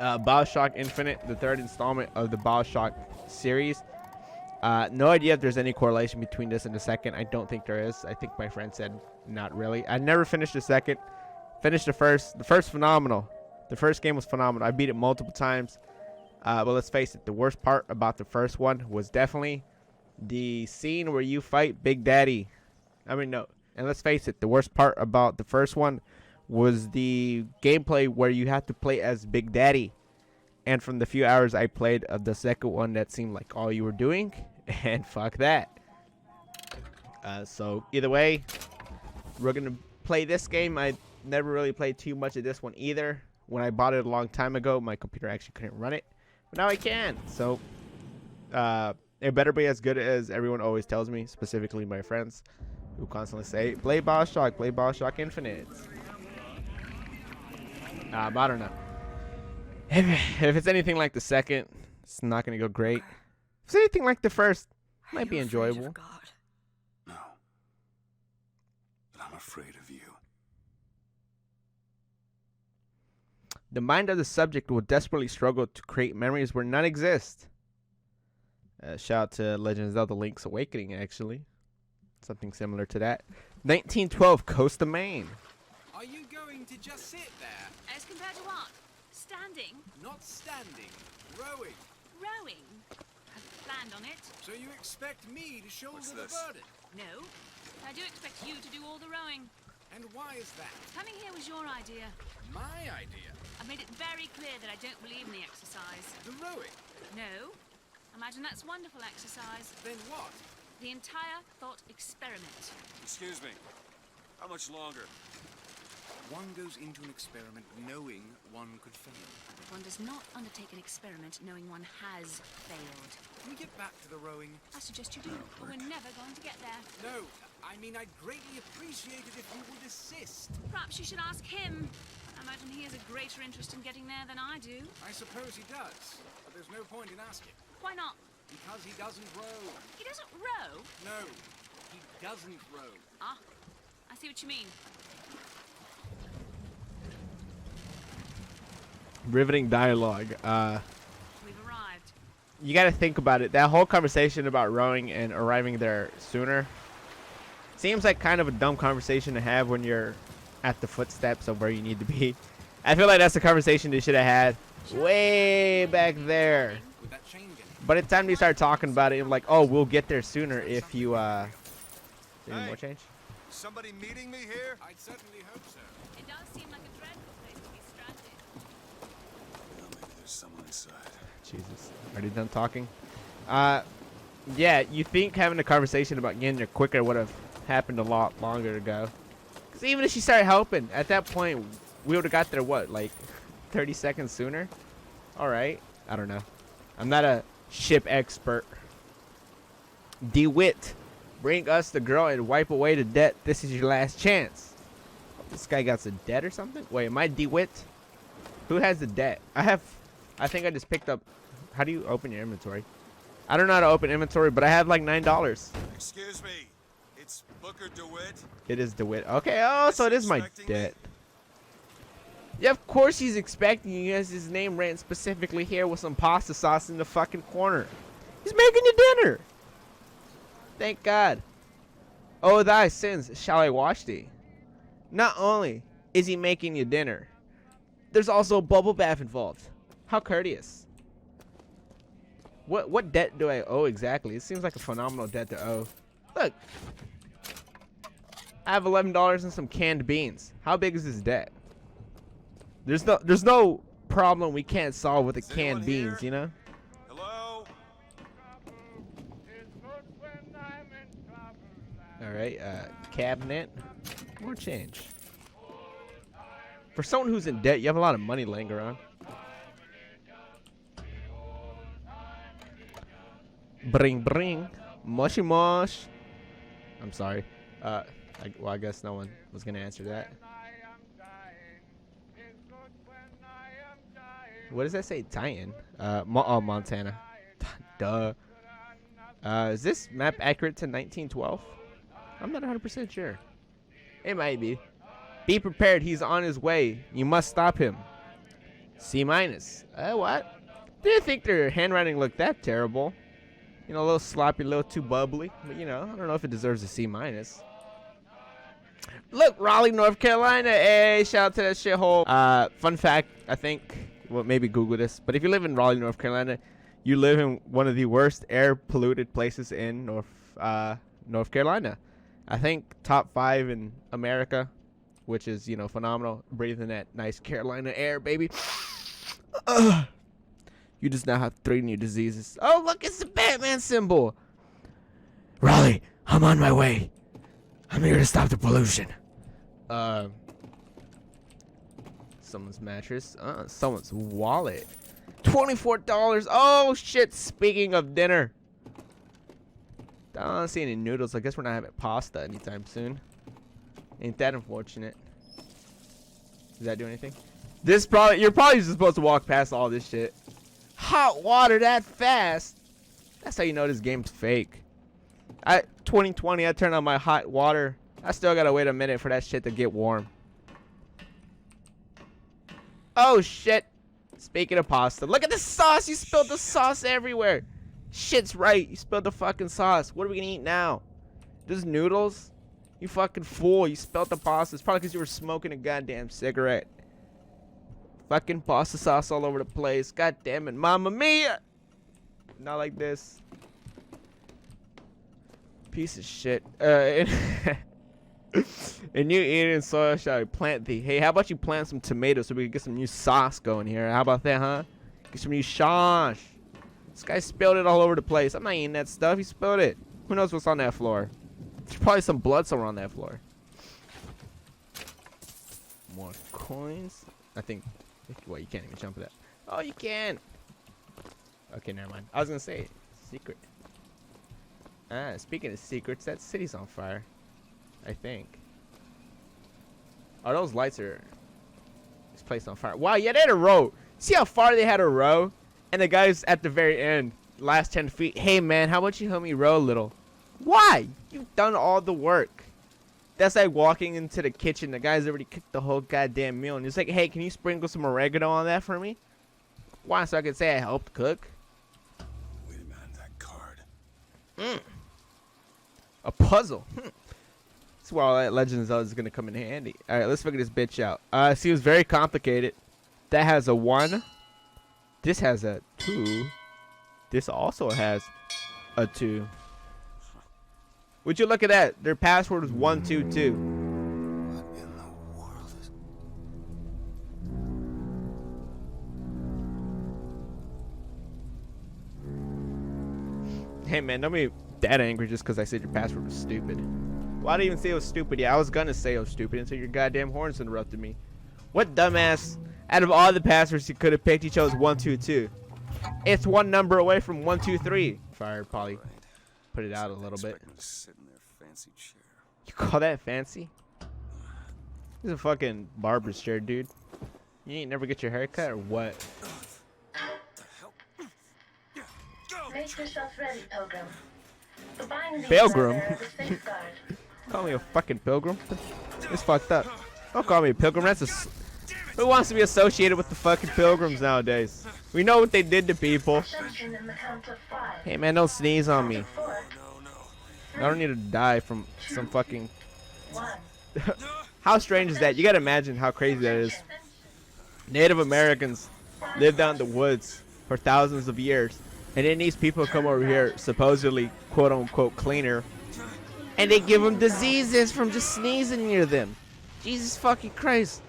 Bioshock Infinite, the third installment of the Bioshock series. No idea if there's any correlation between this and the second. I don't think there is. I think my friend said not really. I never finished the second. Finished the first. The first phenomenal. The first game was phenomenal. I beat it multiple times. But let's face it, the worst part about the first one was definitely the scene where you fight Big Daddy. I mean, no. And let's face it, the worst part about the first one was the gameplay where you have to play as Big Daddy. And from the few hours I played of the second one, that seemed like all you were doing. And fuck that. So either way, we're going to play this game. I never really played too much of this one either. When I bought it a long time ago, my computer actually couldn't run it. But now I can. So it better be as good as everyone always tells me, specifically my friends who constantly say, play Bioshock Infinite. I don't know. If it's anything like the second, it's not going to go great. If it's anything like the first, it might be enjoyable. No. But I'm afraid of you. The mind of the subject will desperately struggle to create memories where none exist. Shout out to Legend of Zelda Link's Awakening, actually. Something similar to that. 1912, Coast of Maine. Are you going to just sit there? As compared to what? Standing? Not standing, rowing. Rowing? I've planned on it. So you expect me to shoulder What's the this? burden? No. I do expect you to do all the rowing. And why is that? Coming here was your idea. My idea? I've made it very clear that I don't believe in the exercise. The rowing? No. Imagine that's wonderful exercise. Then what? The entire thought experiment. Excuse me. How much longer? One goes into an experiment knowing one could fail. One does not undertake an experiment knowing one has failed. Can we get back to the rowing? I suggest you do, but we're never going to get there. No, I mean I'd greatly appreciate it if you would assist. Perhaps you should ask him. I imagine he has a greater interest in getting there than I do. I suppose he does, but there's no point in asking. Why not? Because he doesn't row. He doesn't row? No, he doesn't row. Ah, I see what you mean. Riveting dialogue. We've arrived. You got to think about it. That whole conversation about rowing and arriving there sooner seems like kind of a dumb conversation to have when you're at the footsteps of where you need to be. I feel like that's the conversation they should have had way back there. Would that change anything? But it's time to start talking about it. Like, oh, we'll get there sooner if you, any more change? Somebody meeting me here? I'd certainly hope so. It does seem like a dreadful place to be stranded. Well, maybe there's someone inside. Jesus. Already done talking? Yeah, you think having a conversation about getting there quicker would have happened a lot longer ago. Because even if she started helping, at that point, we would have got there, what, like 30 seconds sooner? Alright. I don't know. I'm not a ship expert. DeWitt. Bring us the girl and wipe away the debt. This is your last chance. This guy got some debt or something? Wait, am I DeWitt? Who has the debt? I think I just picked up. How do you open your inventory? I don't know how to open inventory, but I have like $9. Excuse me. It's Booker DeWitt. It is DeWitt. Okay, oh, so it is my Expecting me? debt. Yeah, of course he's expecting you. He has his name written specifically here with some pasta sauce in the fucking corner. He's making you dinner. Thank God. Oh, thy sins shall I wash thee. Not only is he making you dinner, there's also a bubble bath involved. How courteous. What debt do I owe exactly? It seems like a phenomenal debt to owe. Look. I have $11 and some canned beans. How big is this debt? There's no problem we can't solve with the Is anyone canned beans, here? you know? Hello? Alright, cabinet. More change. For someone who's in debt, you have a lot of money laying around. Bring. Mushy mush. I'm sorry. Well, I guess no one was going to answer that. What does that say? Titan? Oh, Montana. Duh. Is this map accurate to 1912? I'm not 100% sure. It might be. Be prepared. He's on his way. You must stop him. C minus. What? Didn't think their handwriting looked that terrible. You know, a little sloppy, a little too bubbly. But, you know, I don't know if it deserves a C minus. Look, Raleigh, North Carolina. Hey, shout out to that shithole. Fun fact, I think, well, maybe Google this, but if you live in Raleigh, North Carolina, you live in one of the worst air polluted places in North Carolina. I think top 5 in America, which is, you know, phenomenal. Breathing that nice Carolina air, baby. You just now have 3 new diseases. Oh, look, it's the Batman symbol. Raleigh, I'm on my way. I'm here to stop the pollution. Someone's mattress. Someone's wallet. $24. Oh, shit. Speaking of dinner. I don't see any noodles. I guess we're not having pasta anytime soon. Ain't that unfortunate? Does that do anything? You're probably just supposed to walk past all this shit. Hot water that fast? That's how you know this game's fake. 2020, I turned on my hot water. I still gotta wait a minute for that shit to get warm. Oh shit. Speaking of pasta, look at the sauce. You spilled the sauce everywhere. Shit's right. You spilled the fucking sauce. What are we gonna eat now? Just noodles? You fucking fool. You spilled the pasta. It's probably because you were smoking a goddamn cigarette. Fucking pasta sauce all over the place. God damn it. Mamma mia. Not like this. Piece of shit. And you eating soil shall I plant thee. Hey, how about you plant some tomatoes so we can get some new sauce going here? How about that, huh? Get some new sauce. This guy spilled it all over the place. I'm not eating that stuff. He spilled it. Who knows what's on that floor? There's probably some blood somewhere on that floor. More coins. I think. Well, you can't even jump that. Oh, you can. Okay, never mind. I was gonna say secret. Speaking of secrets, that city's on fire. I think. Oh, those lights are. This place on fire. Wow, yeah, they had a row. See how far they had a row? And the guy's at the very end, last 10 feet. Hey, man, how about you help me row a little? Why? You've done all the work. That's like walking into the kitchen. The guy's already cooked the whole goddamn meal. And he's like, hey, can you sprinkle some oregano on that for me? Why? So I can say I helped cook? Wait a minute, that card. A puzzle. That's where all that Legend of Zelda is going to come in handy. All right, let's figure this bitch out. See, it was very complicated. That has a 1. This has a 2. This also has a 2. Would you look at that? Their password was 122. What in the world is... Hey, man, don't be that angry just because I said your password was stupid. Well, I didn't even say it was stupid. Yeah, I was going to say it was stupid until your goddamn horns interrupted me. What dumbass, out of all the passwords you could have picked, you chose 122. It's one number away from 123. Fire, probably put it out a little bit. Sit in their fancy chair. You call that fancy? This is a fucking barber's chair, dude. You ain't never get your hair cut or what? Make yourself ready, Pilgrim. The bindings Pilgrim? are there as a safeguard. Call me a fucking pilgrim? It's fucked up. Don't call me a pilgrim. That's a... Who wants to be associated with the fucking pilgrims nowadays? We know what they did to people. Attention in the count of 5. Hey, man, don't sneeze on me. 4, I don't need to die from some fucking... 1. How strange is that? You gotta imagine how crazy that is. Native Americans lived out in the woods for thousands of years. And then these people come over here, supposedly, quote-unquote, cleaner. And they give them diseases from just sneezing near them. Jesus fucking Christ.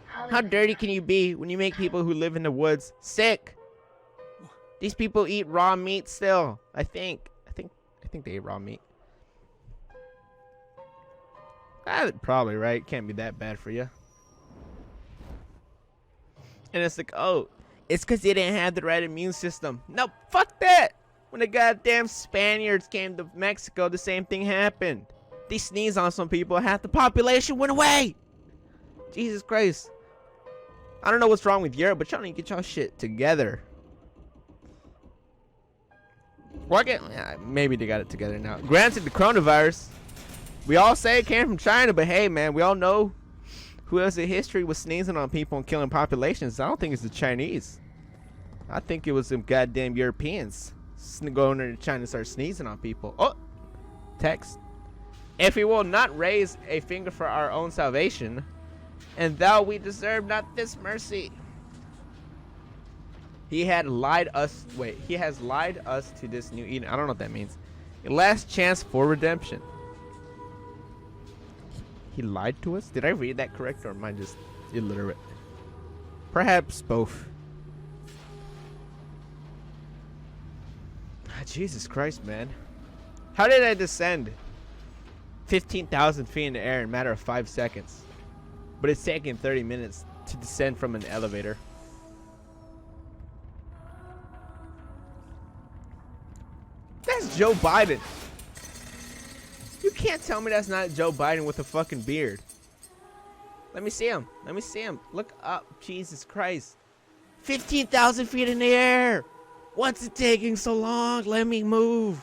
How dirty can you be when you make people who live in the woods sick? These people eat raw meat still. I think they eat raw meat. Probably, right? Can't be that bad for you. And it's like, oh, it's because they didn't have the right immune system. No, fuck that. When the goddamn Spaniards came to Mexico, the same thing happened. They sneezed on some people, half the population went away. Jesus Christ. I don't know what's wrong with Europe, but y'all need to get y'all shit together. Well, yeah, maybe they got it together now. Granted, the coronavirus, we all say it came from China, but hey, man, we all know who has a history with sneezing on people and killing populations. I don't think it's the Chinese. I think it was some goddamn Europeans going into China and start sneezing on people. Oh, text. If we will not raise a finger for our own salvation, and thou we deserve not this mercy. He had lied us. Wait, he has lied us to this new Eden. I don't know what that means. A last chance for redemption. He lied to us? Did I read that correct, or am I just illiterate? Perhaps both. Jesus Christ, man. How did I descend 15,000 feet in the air in a matter of 5 seconds? But it's taking 30 minutes to descend from an elevator. That's Joe Biden. You can't tell me that's not Joe Biden with a fucking beard. Let me see him. Let me see him. Look up. Jesus Christ. 15,000 feet in the air. What's it taking so long? Let me move.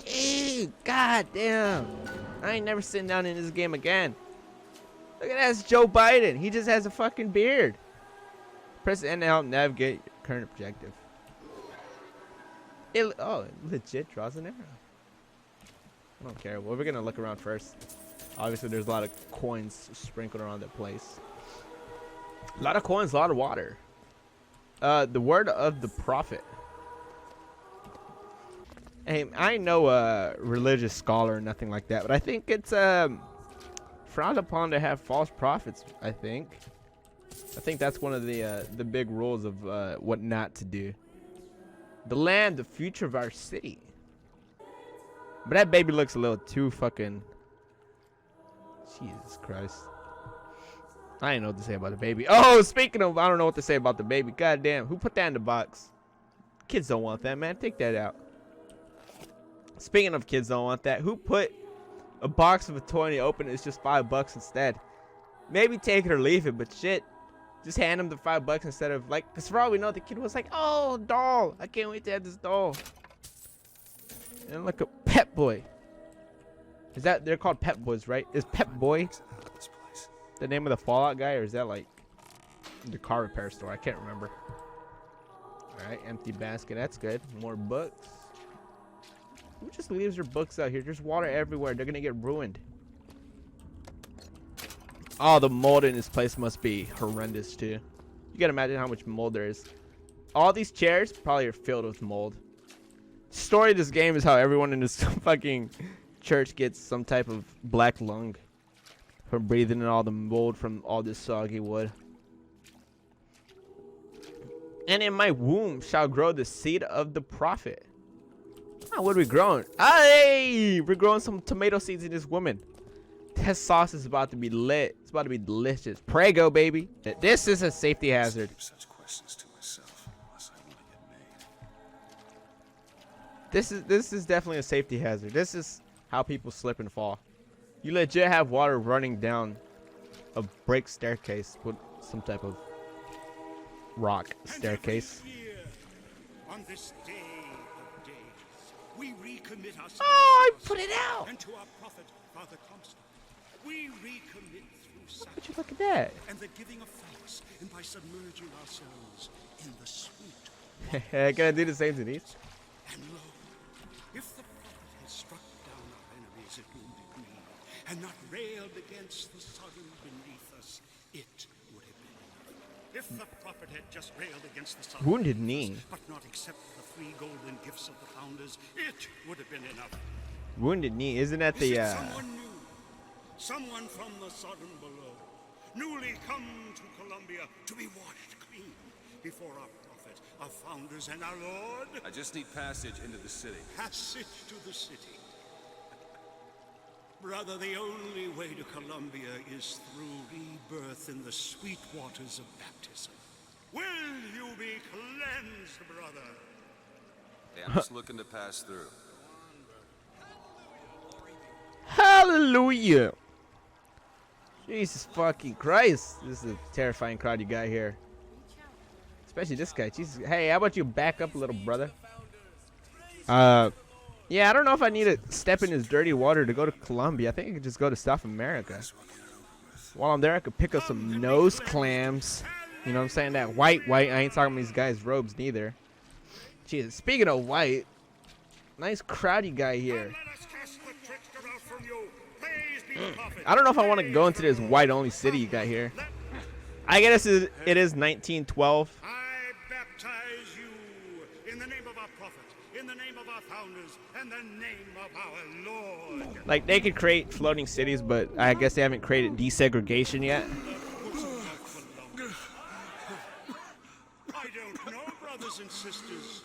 Gee, god damn. I ain't never sitting down in this game again. Look at that. It's Joe Biden. He just has a fucking beard. Press N to help navigate your current objective. It legit draws an arrow. I don't care. Well, we're gonna look around first. Obviously, there's a lot of coins sprinkled around that place. A lot of coins, a lot of water. The word of the prophet. Hey, I ain't no religious scholar or nothing like that, but I think it's frowned upon to have false prophets. I think that's one of the big rules of what not to do. The land, the future of our city. But that baby looks a little too fucking... Jesus Christ. I ain't know what to say about the baby. Oh, speaking of, I don't know what to say about the baby. God damn, who put that in the box? Kids don't want that, man. Take that out. Speaking of kids don't want that, who put a box of a toy and you open it, it's just $5 instead? Maybe take it or leave it, but shit. Just hand him the $5 instead of, like, because for all we know, the kid was like, oh, doll. I can't wait to have this doll. And look, a Pep Boy. Is that, they're called Pep Boys, right? Is Pep Boy the name of the Fallout guy, or is that like the car repair store? I can't remember. Alright, empty basket. That's good. More books. Who just leaves their books out here? There's water everywhere. They're gonna get ruined. Oh, the mold in this place must be horrendous too. You gotta imagine how much mold there is. All these chairs probably are filled with mold. The story of this game is how everyone in this fucking church gets some type of black lung from breathing in all the mold from all this soggy wood. And in my womb shall grow the seed of the prophet. Oh, what are we growing? Hey, we're growing some tomato seeds in this woman. This sauce is about to be lit. It's about to be delicious. Prego, baby. This is a safety hazard. Such questions to myself unless I want to get made. This is definitely a safety hazard. This is how people slip and fall. You legit have water running down a brick staircase with some type of rock staircase. On this day of days, we recommit ourselves. Oh, I put it out. And to our prophet, Father Comstock. We recommit through Would you sacrifice look at that? and the giving of thanks, and by submerging ourselves in the sweet. Can I do the same to these? And lo, if the prophet had struck down our enemies at wounded knee, and not railed against the Sodom beneath us, it would have been enough. If the prophet had just railed against the Sodom Wounded beneath knee? us, but not accepted the free golden gifts of the founders, it would have been enough. Wounded knee. Isn't that Is the it someone new? Someone from the Sodom below, newly come to Columbia to be washed clean before our prophet, our founders, and our Lord? I just need passage into the city. Passage to the city. Brother, the only way to Columbia is through rebirth in the sweet waters of baptism. Will you be cleansed, brother? Hey, I'm just looking to pass through. Hallelujah. Jesus fucking Christ. This is a terrifying crowd you got here. Especially this guy. Jesus. Hey, how about you back up a little, brother? Yeah, I don't know if I need to step in this dirty water to go to Colombia. I think I could just go to South America. While I'm there, I could pick up some nose clams. You know what I'm saying? That white. I ain't talking about these guys' robes neither. Jeez, speaking of white, nice crowdy guy here. I don't know if I want to go into this white-only city you got here. I guess it is 1912. I baptize you in the name of our prophet, in the name of our founders, and the name of our Lord. Like, they could create floating cities, but I guess they haven't created desegregation yet. I don't know, brothers and sisters,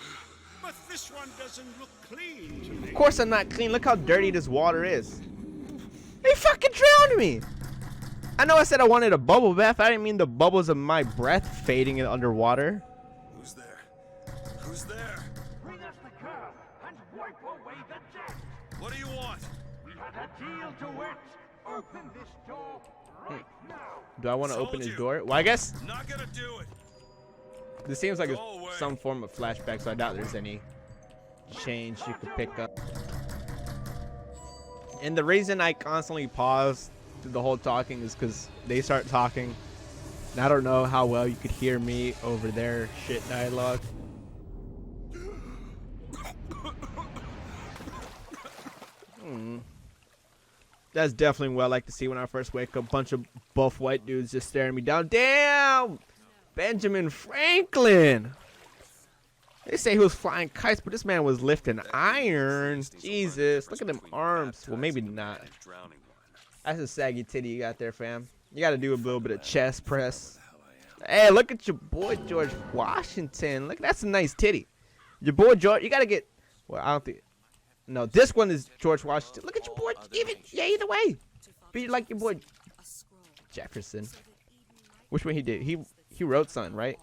but this one doesn't look clean to me. Of course I'm not clean. Look how dirty this water is. They fucking drowned me. I know I said I wanted a bubble bath. I didn't mean the bubbles of my breath fading in underwater. Who's there? Who's there? Bring us the girl and wipe away the debt. What do you want? We had a deal to it. Open this door right now. Do I want to open Told this you. door? Well, I guess Not gonna do it. this seems like Go it's away. some form of flashback, so I doubt there's any change you could pick up. And the reason I constantly pause through the whole talking is because they start talking. And I don't know how well you could hear me over their shit dialogue. That's definitely what I like to see when I first wake up. Bunch of buff white dudes just staring me down. Damn! Benjamin Franklin! They say he was flying kites, but this man was lifting iron. Jesus, look at them arms. Well, maybe not. Drowning one. That's a saggy titty you got there, fam. You got to do a little bit of chest press. Hey, look at your boy George Washington. Look, that's a nice titty. Your boy George, you got to get. Well, I don't think. No, this one is George Washington. Look at your boy. Either way. Be like your boy Jefferson. Which one he did? He wrote something, right?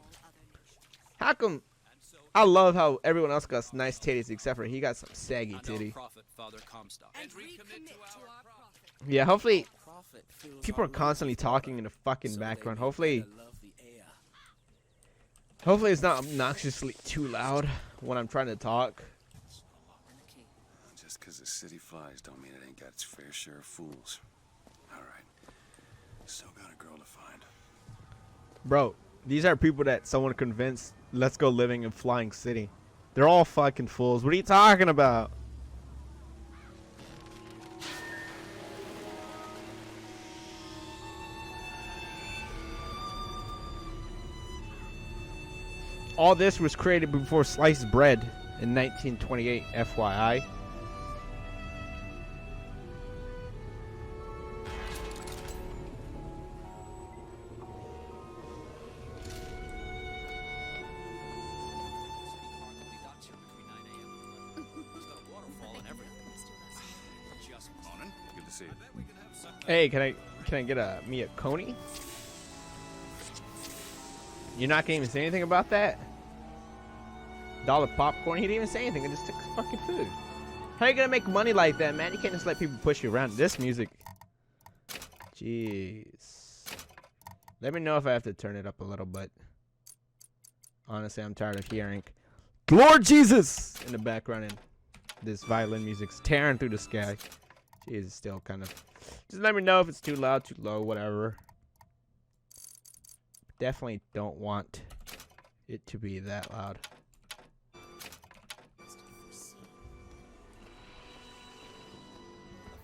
How come? I love how everyone else got nice titties except for he got some saggy titty. Yeah, hopefully people are constantly talking in the fucking background. Hopefully it's not obnoxiously too loud when I'm trying to talk. Just because the city flies don't mean it ain't got its fair share of fools. All right. Still got a girl to find. Bro, these are people that someone convinced let's go living in Flying City. They're all fucking fools. What are you talking about? All this was created before sliced bread in 1928, FYI. Good to see you. Hey, can I get me a coney? You're not gonna even say anything about that? Dollar popcorn? He didn't even say anything. I just took fucking food. How are you gonna make money like that, man? You can't just let people push you around. This music. Jeez. Let me know if I have to turn it up a little bit. Honestly, I'm tired of hearing Lord Jesus in the background and this violin music's tearing through the sky. Jeez, it's still kind of. Just let me know if it's too loud, too low, whatever. Definitely don't want it to be that loud.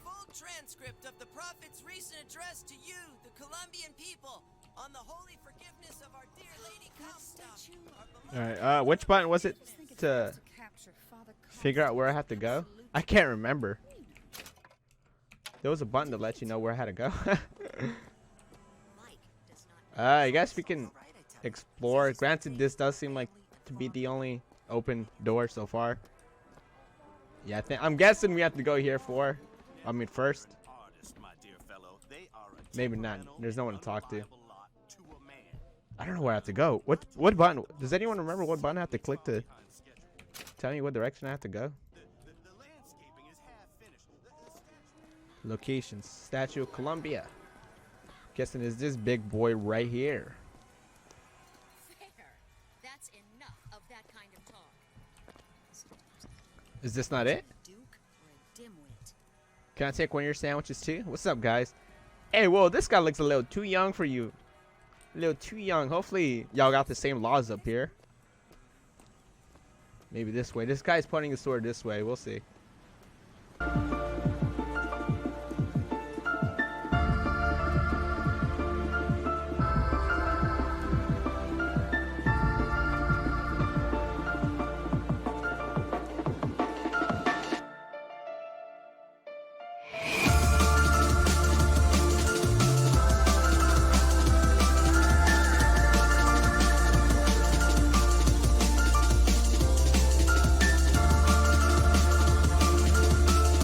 Full transcript of the Prophet's recent address to you, the Colombian people, on the holy forgiveness of our dear Lady Comstock. Alright, which button was it to figure out where I have to go? I can't remember. There was a button to let you know where I had to go. I guess we can explore. Granted, this does seem like to be the only open door so far. Yeah, I'm guessing we have to go here first. Maybe not. There's no one to talk to. I don't know where I have to go. What button? Does anyone remember what button I have to click to tell me what direction I have to go? Locations. Statue of Columbia. Guessing is this big boy right here. There. That's enough of that kind of talk. Is this not it? Do Can I take one of your sandwiches too? What's up, guys? Hey, whoa, this guy looks a little too young for you. A little too young. Hopefully, y'all got the same laws up here. Maybe this way. This guy's pointing his sword this way. We'll see.